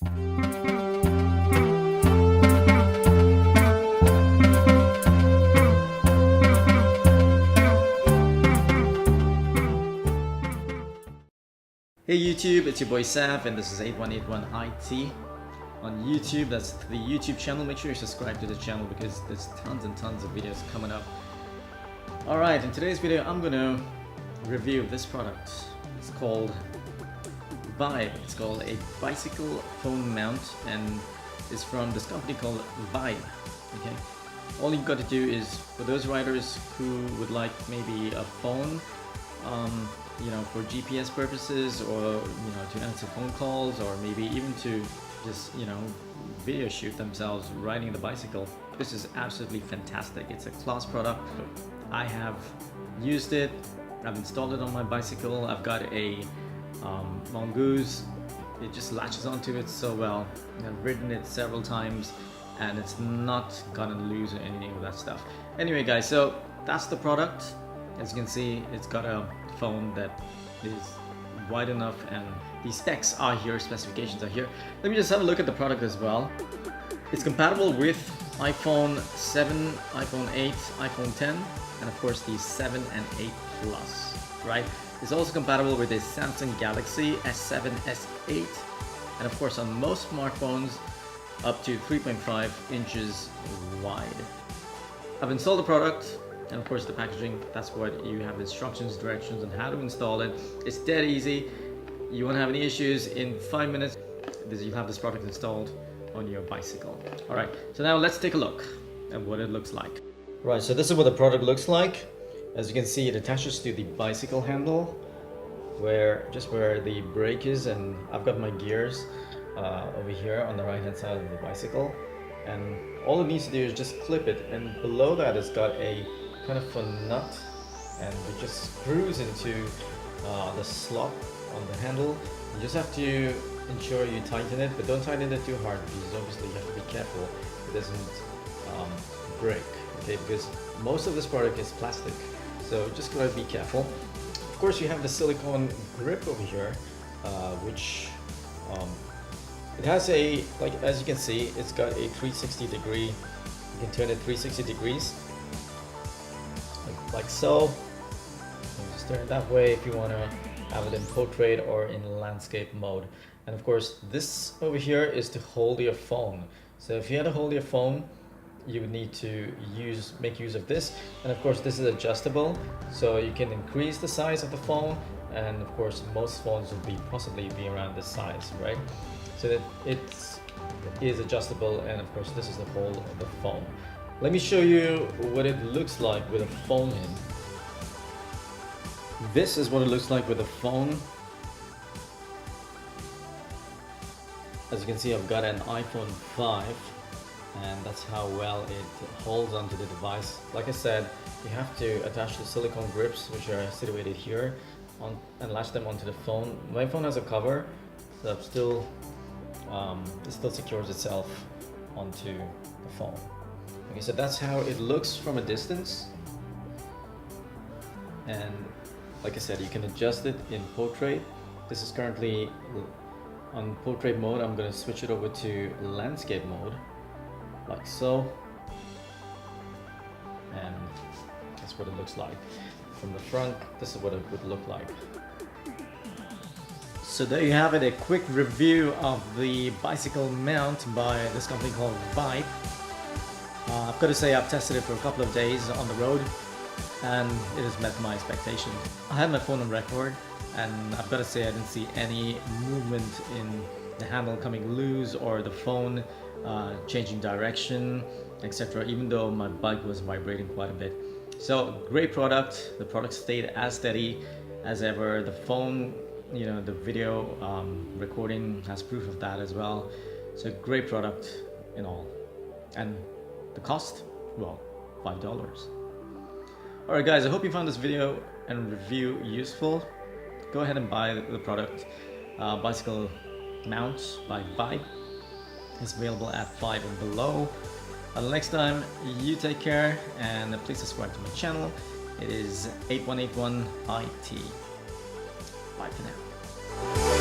Hey YouTube, it's your boy Sav and this is 8181IT on YouTube. That's the YouTube channel. Make sure you subscribe to the channel because there's tons and tons of videos coming up. Alright, in today's video I'm gonna review this product. It's called Vibe. It's called a bicycle phone mount and it's from this company called Vibe. Okay, all you've got to do is, for those riders who would like maybe a phone you know, for GPS purposes, or you know, to answer phone calls, or maybe even to just, you know, video shoot themselves riding the bicycle, this is absolutely fantastic. It's a class product. I have used it, I've installed it on my bicycle. I've got a Mongoose. It just latches onto it so well. I've ridden it several times and it's not gonna lose or anything of that stuff. Anyway guys, so that's the product. As you can see, it's got a phone that is wide enough and the specs are here, specifications are here. Let me just have a look at the product as well. It's compatible with iPhone 7, iPhone 8, iPhone 10, and of course the 7 and 8 Plus, right? It's also compatible with a Samsung Galaxy S7, S8, and of course on most smartphones up to 3.5 inches wide. I've installed the product. And of course the packaging, that's what you have, instructions, directions on how to install it. It's dead easy. You won't have any issues. In 5 minutes, you'll have this product installed on your bicycle. All right, so now let's take a look at what it looks like. Right, so this is what the product looks like. As you can see, it attaches to the bicycle handle, where the brake is, and I've got my gears over here on the right hand side of the bicycle. And all it needs to do is just clip it, and below that it's got a kind of a nut, and it just screws into the slot on the handle. You just have to ensure you tighten it, but don't tighten it too hard because obviously you have to be careful it doesn't break. Okay, because most of this product is plastic, so just gotta be careful. Of course, you have the silicone grip over here, which it has a, like, as you can see, it's got a 360 degree. You can turn it 360 degrees. Like so. You just turn it that way if you want to have it in portrait or in landscape mode. And of course, this over here is to hold your phone. So if you had to hold your phone, you would need to make use of this. And of course, this is adjustable, so you can increase the size of the phone. And of course, most phones will possibly be around this size, right? So that it is adjustable, and of course, this is the whole of the phone. Let me show you what it looks like with a phone in. This is what it looks like with a phone. As you can see, I've got an iPhone 5, and that's how well it holds onto the device. Like I said, you have to attach the silicone grips, which are situated here, and latch them onto the phone. My phone has a cover, so it still secures itself onto the phone. Okay, so that's how it looks from a distance, and like I said, you can adjust it in portrait. This is currently on portrait mode. I'm going to switch it over to landscape mode, like so, and that's what it looks like from the front. This is what it would look like. So there you have it, a quick review of the bicycle mount by this company called Vibe. I've got to say, I've tested it for a couple of days on the road and it has met my expectations. I had my phone on record and I've got to say I didn't see any movement in the handle coming loose or the phone changing direction, etc., even though my bike was vibrating quite a bit. So great product. The product stayed as steady as ever. The phone, you know, the video recording has proof of that as well. So great product in all. And the cost, well, $5. Alright guys, I hope you found this video and review useful. Go ahead and buy the product. Bicycle mount by Vibe. It's available at 5 and below. Until next time, you take care and please subscribe to my channel. It is 8181IT. Bye for now.